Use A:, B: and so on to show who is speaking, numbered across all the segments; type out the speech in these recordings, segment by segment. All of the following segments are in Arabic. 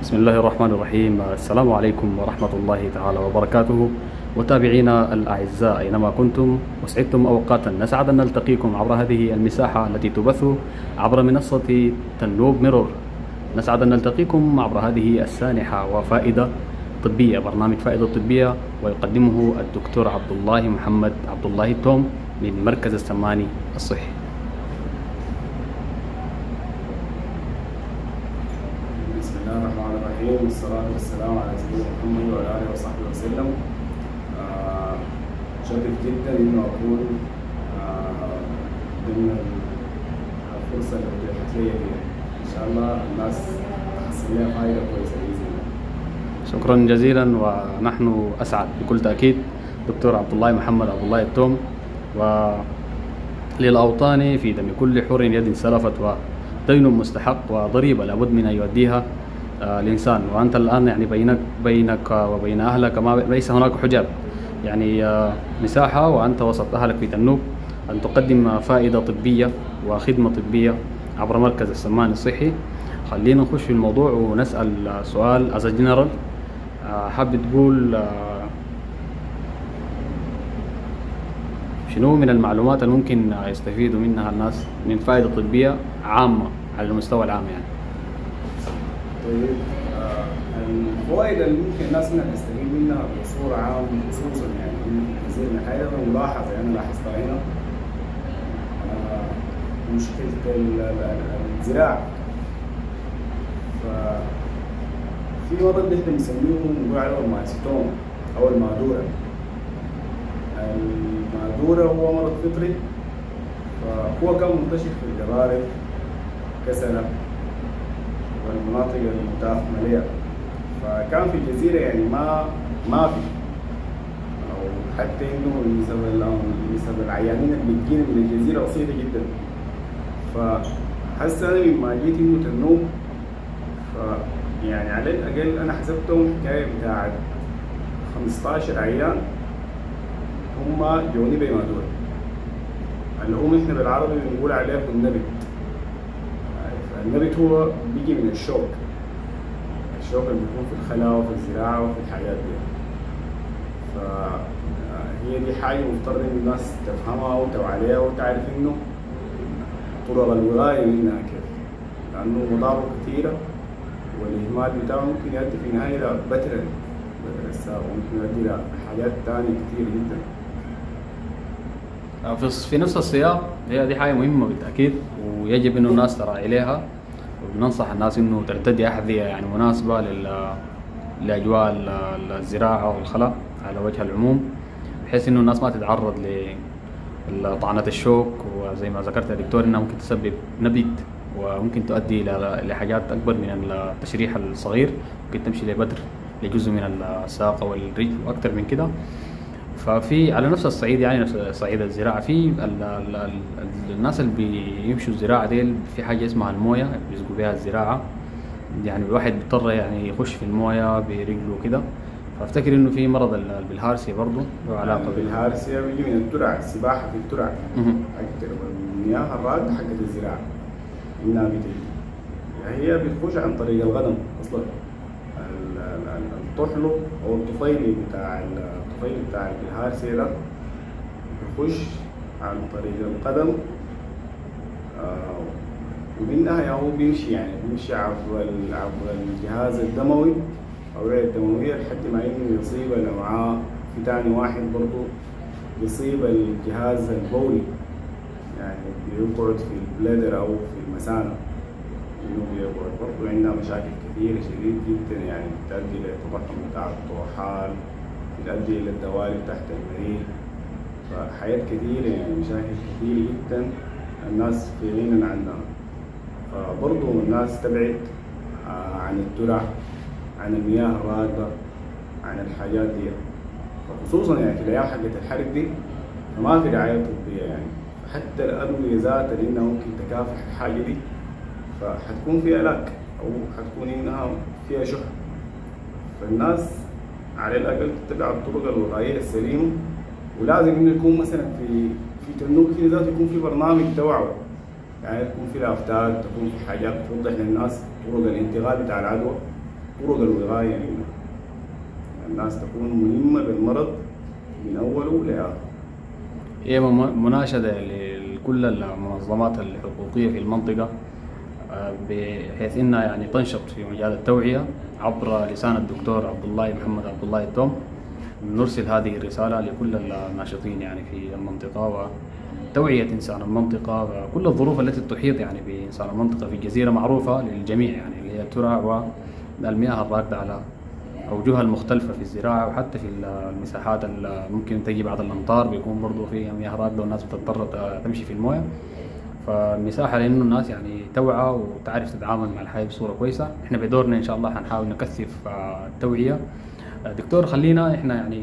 A: بسم الله الرحمن الرحيم. السلام عليكم ورحمة الله تعالى وبركاته. متابعينا الأعزاء أينما كنتم وسعدتم أوقاتا، نسعد أن نلتقيكم عبر هذه المساحة التي تبث عبر منصة تنوب ميرور. نسعد أن نلتقيكم عبر هذه السانحة وفائدة طبية، برنامج فائدة طبية، ويقدمه الدكتور عبد الله محمد عبد الله التوم من مركز السماني الصحي.
B: بسم الله الرحمن الرحيم، والصلاة والسلام على سيدنا محمد وعلى آله وصحبه وسلم. شرف جدا إنه أكون ضمن الفرصة اللي أتيحت لي دي. إن شاء الله الناس تحصل لها فائدة كويسة بإذن الله.
A: شكرا جزيلا، ونحن أسعد بكل تأكيد. دكتور عبد الله محمد عبد الله التوم، وللأوطان في دم كل حر يد سلفت، ودين مستحق وضريبة لابد من أن يؤديها الإنسان. وأنت الآن يعني بينك وبين أهلك ليس هناك حجاب، يعني مساحة وأنت وسط أهلك في تنوب أن تقدم فائدة طبية وخدمة طبية عبر مركز السماني الصحي. خلينا نخش في الموضوع ونسأل سؤال از جنرال. حابب تقول شنو من المعلومات اللي ممكن يستفيدوا منها الناس من فائدة طبية عامة على المستوى العام يعني؟
B: طيب، الفوائد اللي ممكن الناس منها تستفيد منها بصورة عامة، خصوصا يعني في الجزيرة حاجة ملاحظة أنا لاحظتها هنا. مشكلة الزراعة. ففي مرض نحن بنسميه بنقول عليه المايستوم أو المادورة. المادورة هو مرض فطري، فهو كان منتشر في الجبارف كسلة والمناطق المتاخمة لها، فكان في الجزيرة يعني ما في، أو حتى إنه نسب العيانين اللي بتجينا من الجزيرة بسيطة جدا. فحس أنا لما جيت إنه تنوب، يعني على الأقل أنا حسبتهم حكاية بتاعت 15 عيان هم جوني بمادورة، اللي هم إحنا بالعربي بنقول عليه النبت. النبت هو بيجي من الشوك اللي بيكون في الخلاء وفي الزراعة وفي الحاجات دي. فهي دي حاجة مفترض إن الناس تفهمها وتوعى عليها وتعرف إنه طرق الوقاية منها كيف، لأنه مضاره كثيرة والإهمال بتاعه ممكن يؤدي في النهاية إلى بدر الساعة، وممكن يؤدي إلى حاجات تانية كثير جدا.
A: في نفس السياق، هي دي حاجة مهمة بالتأكيد، ويجب إنه الناس تراعي إليها، وبننصح الناس إنه ترتدي أحذية يعني مناسبة لأجواء الزراعة والخلاء على وجه العموم، بحيث إنه الناس ما تتعرض لطعنة الشوك، وزي ما ذكرت يا دكتور إنها ممكن تسبب نبيت، وممكن تؤدي لحاجات أكبر من التشريح الصغير، ممكن تمشي لبتر لجزء من الساق والرجل وأكثر من كده. ففي على نفس الصعيد، يعني نفس صعيد الزراعة، في الناس اللي بيمشوا الزراعة دي في حاجة اسمها الموية بيسقوا بها الزراعة، يعني الواحد بيضطر يعني يخش في الموية برجله كده. فافتكر انه في مرض البلهارسيا برضه له علاقة
B: بالهارسيا، بيجي من الترع، السباحة في الترع حقت المياه الراكدة حقت الزراعة النابتة. هي بتخش عن طريق الغنم اصلا. الطحلو او الطفيلي بتاع البلهارسيا ده بيخش عن طريق القدم، ومنها هو بيمشي عبر الجهاز الدموي أو الأوعية الدموية لحد ما إنه يصيب الأمعاء. في تاني واحد برضه يصيب الجهاز البولي، يعني بيقعد في البلادر أو في المثانة، إنه بيقعد برضه عندنا مشاكل كثيرة شديد جدا، يعني بتؤدي للتضخم بتاع الطحال، بتؤدي إلى الدوالي تحت المريء، فحاجات كثيرة يعني مشاكل كثيرة جدا الناس في غنى عنها. فبرضه الناس تبعد عن الترع، عن المياه الراكدة، عن الحاجات دي، خصوصا يعني في الأيام حقت الحرب دي فما في رعاية طبية، يعني حتى الأدوية ذاتها لأنها ممكن تكافح الحاجة دي فحتكون فيها هلاك أو حتكون إنها فيها شح. فالناس على الأقل تتبع الطرق الوقائية السليمة، ولازم إنه يكون مثلا في تنوب كده ذاته يكون في برنامج توعوي، يعني تكون في لافتات، تكون في حاجات توضح للناس طرق الانتقال بتاع العدوى، طرق الوقاية منه. الناس تكون ملمة بالمرض من أوله لآخره.
A: هي مناشدة لكل المنظمات الحقوقية في المنطقة بحيث انها يعني تنشط في مجال التوعية عبر لسان الدكتور محمد عبد الله التوم. نرسل هذه الرسالة لكل الناشطين يعني في المنطقة وتوعية إنسان المنطقة وكل الظروف التي تحيط يعني بإنسان المنطقة في الجزيرة معروفة للجميع، يعني اللي هي الترع والمياه الراكدة على أوجهها المختلفة في الزراعة، وحتى في المساحات اللي ممكن تجي بعد الأمطار بيكون برضو فيها مياه راكدة والناس بتضطر تمشي في المويه. فمساحة لأنه الناس يعني توعى وتعرف تتعامل مع الحياة بصورة كويسة. احنا بدورنا إن شاء الله حنحاول نكثف التوعية. دكتور، خلينا احنا يعني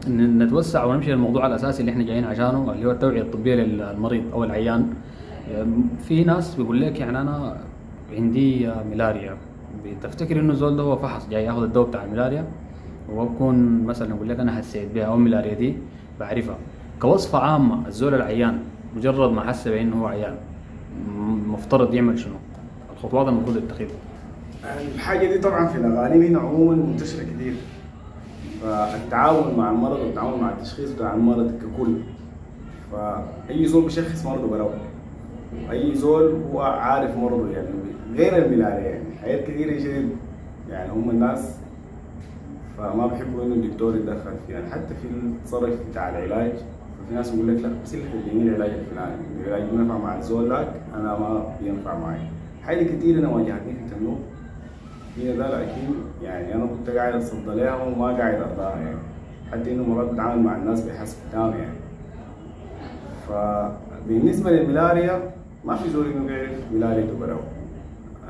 A: نتوسع ونمشي للموضوع الأساسي اللي احنا جايين عشانه، اللي هو التوعية الطبية للمريض أو العيان. في ناس بيقول لك يعني أنا عندي ملاريا، بتفتكر إنه الزول ده هو فحص جاي ياخذ الدواء بتاع الملاريا، وبكون مثلا يقول لك أنا حسيت بها أو الملاريا دي بعرفها. كوصفة عامة الزول العيان مجرد ما حس بأنه هو عيان مفترض يعمل شنو؟ الخطوات المفروض يتخذها.
B: الحاجة دي طبعا في الأغاني هنا عموما منتشرة كتير. فالتعاون مع المرض والتعاون مع التشخيص بتاع المرض ككل. فأي زول بيشخص مرضه براو، أي زول هو عارف مرضه يعني غير الملاريا. يعني حاجات كتيرة جدا يعني هم الناس فما بيحبوا إنه الدكتور يتدخل فيها. يعني حتى في التصرف بتاع العلاج في ناس بيقول لك لا بس اللي تديني العلاج الفلاني، العلاج بينفع مع الزول ذاك انا ما بينفع معي. حاجه كتير انا واجهتني في تنوب هي ده، لكن يعني انا كنت قاعد اصد لها وما قاعد ارضاها يعني، حتى انه مرات بتعامل مع الناس بحسب تام يعني. فبالنسبه للملاريا ما في زول انه بيعرف ملاريته براو.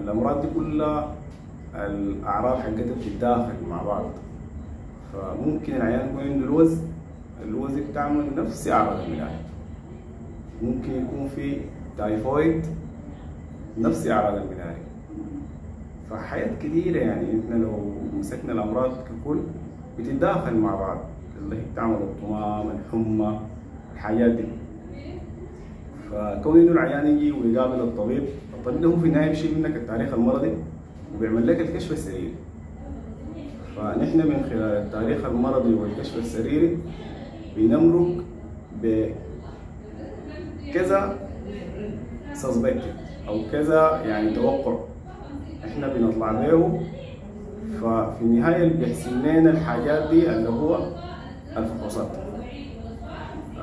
B: الامراض دي كلها الاعراض حقتها بتتداخل مع بعض. فممكن العيان يكون عنده الوز بتعمل نفس أعراض الملاريا، ممكن يكون في تايفويد نفس أعراض الملاريا. فحاجات كثيرة يعني احنا لو مسكنا الأمراض ككل بتتداخل مع بعض، اللي هي بتعمل الطمام، الحمى، الحاجات دي. فكون إنه العيان يجي ويقابل الطبيب ده هو في النهاية بيشيل منك التاريخ المرضي وبيعمل لك الكشف السريري. فنحن من خلال التاريخ المرضي والكشف السريري بنمرق بكذا سسبكت او كذا يعني توقع احنا بنطلع به. ففي النهايه اللي بيحسن لنا الحاجات دي اللي هو الفحوصات.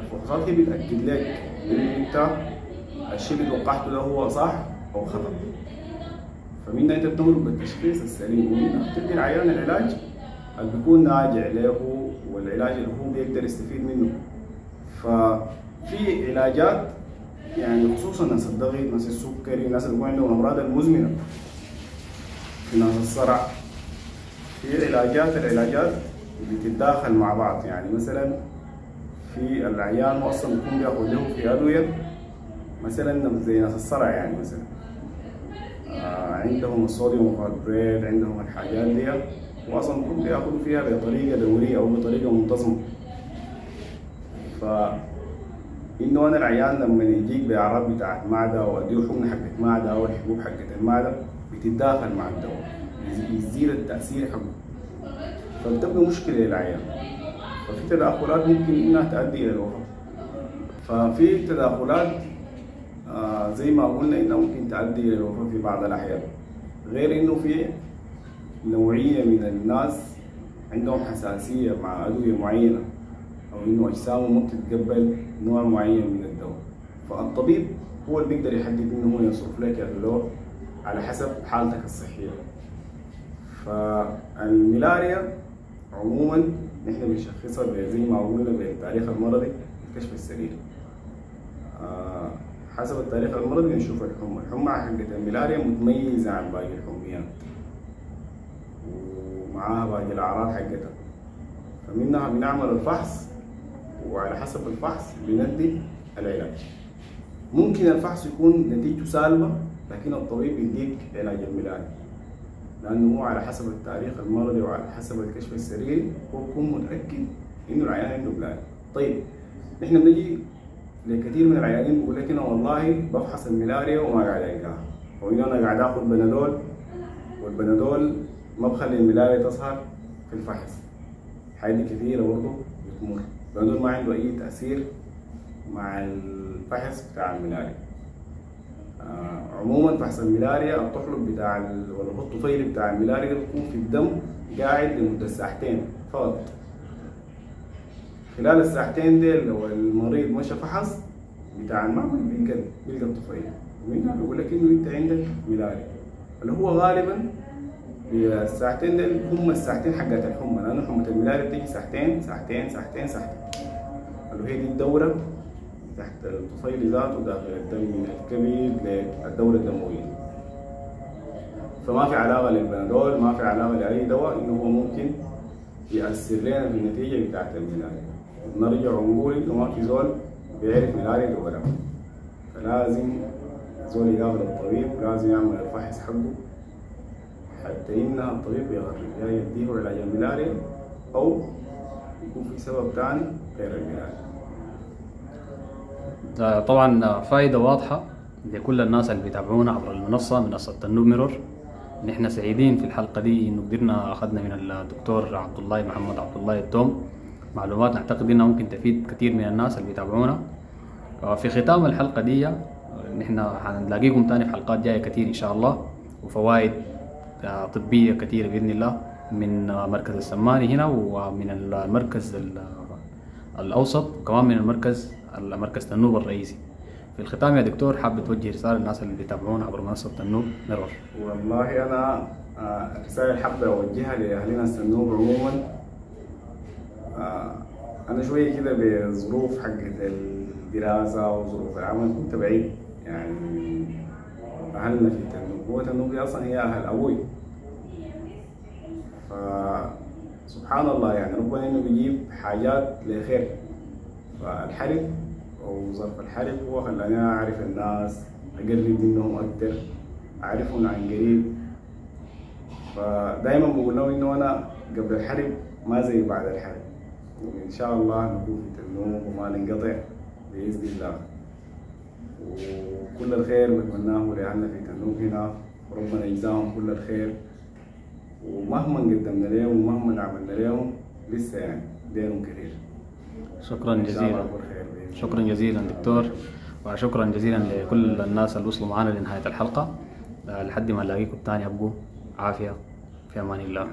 B: الفحوصات هي بتاكد لك ان انت الشيء اللي توقعته ده هو صح او خطا. فمنها انت بتمرق بالتشخيص السليم، ومنها بتدي العيان العلاج اللي بيكون ناجع له والعلاج اللي هو بيقدر يستفيد منه. ففي علاجات يعني خصوصا ناس الضغط، ناس السكري، الناس اللي عندهم الامراض المزمنه، في ناس الصرع، في العلاجات بتتداخل مع بعض. يعني مثلا في العيان هو اصلا بيكون بياخذ له في ادويه مثلا زي ناس الصرع، يعني مثلا عندهم الصوديوم فالبريد، عندهم الحاجات دي واصلا بيكون بياخذوا فيها بطريقه دوريه او بطريقه منتظمه. فإنه أنا العيان لما يجيك بأعراض بتاعت معدة وأديه حقنة حقت معدة أو الحبوب حقت المعدة بتتداخل مع الدواء، يزيد التأثير حقه، فبتبقى مشكلة للعيان. ففي تداخلات ممكن إنها تؤدي إلى الوفاة. ففي تداخلات زي ما قلنا إنها ممكن تؤدي إلى الوفاة في بعض الأحيان، غير إنه في نوعية من الناس عندهم حساسية مع أدوية معينة أو إنه أجسامه ما بتتقبل نوع معين من الدواء. فالطبيب هو اللي بيقدر يحدد إنه هو يصرف لك الدواء على حسب حالتك الصحية. فالملاريا عموما نحن بنشخصها زي ما قلنا بالتاريخ المرضي الكشف السريري. حسب التاريخ المرضي بنشوف الحمى حقت الملاريا متميزة عن باقي الحميات ومعاها باقي الأعراض حقتها. فمنها بنعمل الفحص وعلى حسب الفحص بندي العلاج. ممكن الفحص يكون نتيجته سالبة لكن الطبيب يديك علاج الملاريا، لأنه هو على حسب التاريخ المرضي وعلى حسب الكشف السريري هو بيكون متأكد إنه العيان عنده ملاريا. طيب نحن بنجي لكثير من العيانين بيقول لك أنا والله بفحص الملاريا وما قاعد ألقاها، أو إنه أنا قاعد آخذ بنادول والبنادول ما بخلي الملاريا تظهر في الفحص. حاجة كثيرة برضه بتمر لأنه ما عنده أي تأثير مع الفحص بتاع الملاريا. عموما فحص الملاريا الطحلب بتاع ولا الطفيلي بتاع الملاريا بيكون في الدم قاعد لمدة ساعتين فقط. خلال الساعتين دي لو المريض مشى فحص بتاع المعمل بيلقى الطفيلي ومنها بيقول لك انه انت عندك ملاريا، اللي هو غالبا الساعتين دي هم الساعتين حقت الحمى، لانه حمى الملاريا بتيجي ساعتين ساعتين ساعتين ساعتين، اللي هي دي الدوره تحت الطفيلي ذاته داخل الدم من الكبد للدوره الدمويه. فما في علاقه للبنادول، ما في علاقه لاي دواء انه هو ممكن يأثر لنا في النتيجه بتاعت الملاريا. نرجع ونقول انه ما في زول بيعرف ملاريا ده ولا، فلازم زول يقابل الطبيب، لازم يعمل الفحص حقه حتى إن الطبيب يقرر يا يديه علاج الملاريا أو يكون في سبب ثاني غير الملاريا.
A: طبعا فائدة واضحة لكل الناس اللي بيتابعونا عبر المنصة، منصة النوب ميرور. نحن سعيدين في الحلقة دي إنه قدرنا أخذنا من الدكتور عبد الله محمد عبد الله التوم معلومات نعتقد إنها ممكن تفيد كثير من الناس اللي بيتابعونا. في ختام الحلقة دي نحن حنلاقيكم تاني في حلقات جاية كثير إن شاء الله، وفوائد طبية كثيرة بإذن الله من مركز السماني هنا ومن المركز الأوسط وكمان من المركز النوب الرئيسي. في الختام يا دكتور حابب توجه رسالة للناس اللي بيتابعونا عبر منصة النوب ميرور؟
B: والله أنا رسالة حابة أوجهها لأهلنا السنوب عموما. أنا شوية كده بظروف حقت الدراسة وظروف العمل كنت بعيد يعني أهلنا في تنوب. هو تنوب دي أصلا هي أهل أبوي، فسبحان الله يعني ربنا إنه بيجيب حاجات لخير. فالحرب أو ظرف الحرب هو خلاني أعرف الناس، أقرب منهم أكتر، أعرفهم عن قريب. فدايما بقول لهم إنه أنا قبل الحرب ما زي بعد الحرب، وإن شاء الله نكون في تنوب وما ننقطع بإذن الله. وكل الخير بتمناه لأهلنا في تنوب هنا، وربنا يجزاهم كل الخير. ومهما قدمنا لهم ومهما عملنا لهم لسه يعني دينهم كثير.
A: شكرا جزيلا. شكرا جزيلا دكتور، وشكرا جزيلا لكل الناس اللي وصلوا معنا لنهاية الحلقة. لحد ما نلاقيكم تاني، ابقوا عافية في أمان الله.